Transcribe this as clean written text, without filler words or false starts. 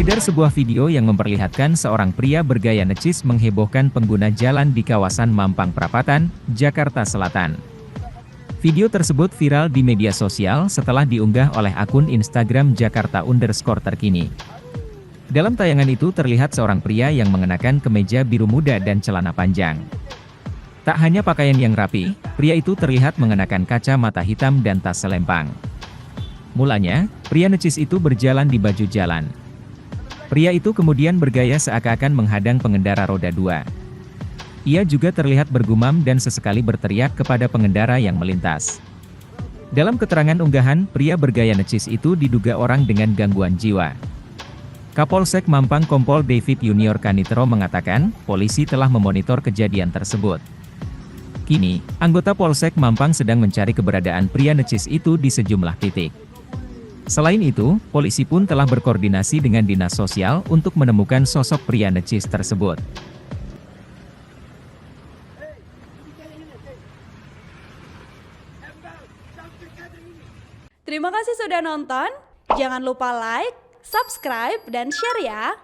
Beredar sebuah video yang memperlihatkan seorang pria bergaya necis menghebohkan pengguna jalan di kawasan Mampang Perapatan, Jakarta Selatan. Video tersebut viral di media sosial setelah diunggah oleh akun Instagram Jakarta_terkini. Dalam tayangan itu terlihat seorang pria yang mengenakan kemeja biru muda dan celana panjang. Tak hanya pakaian yang rapi, pria itu terlihat mengenakan kacamata hitam dan tas selempang. Mulanya, pria necis itu berjalan di baju jalan. Pria itu kemudian bergaya seakan-akan menghadang pengendara roda 2. Ia juga terlihat bergumam dan sesekali berteriak kepada pengendara yang melintas. Dalam keterangan unggahan, pria bergaya necis itu diduga orang dengan gangguan jiwa. Kapolsek Mampang Kompol David Junior Kanitro mengatakan, polisi telah memonitor kejadian tersebut. Kini, anggota Polsek Mampang sedang mencari keberadaan pria necis itu di sejumlah titik. Selain itu, polisi pun telah berkoordinasi dengan Dinas Sosial untuk menemukan sosok pria necis tersebut. Terima kasih sudah nonton. Jangan lupa like, subscribe, dan share ya.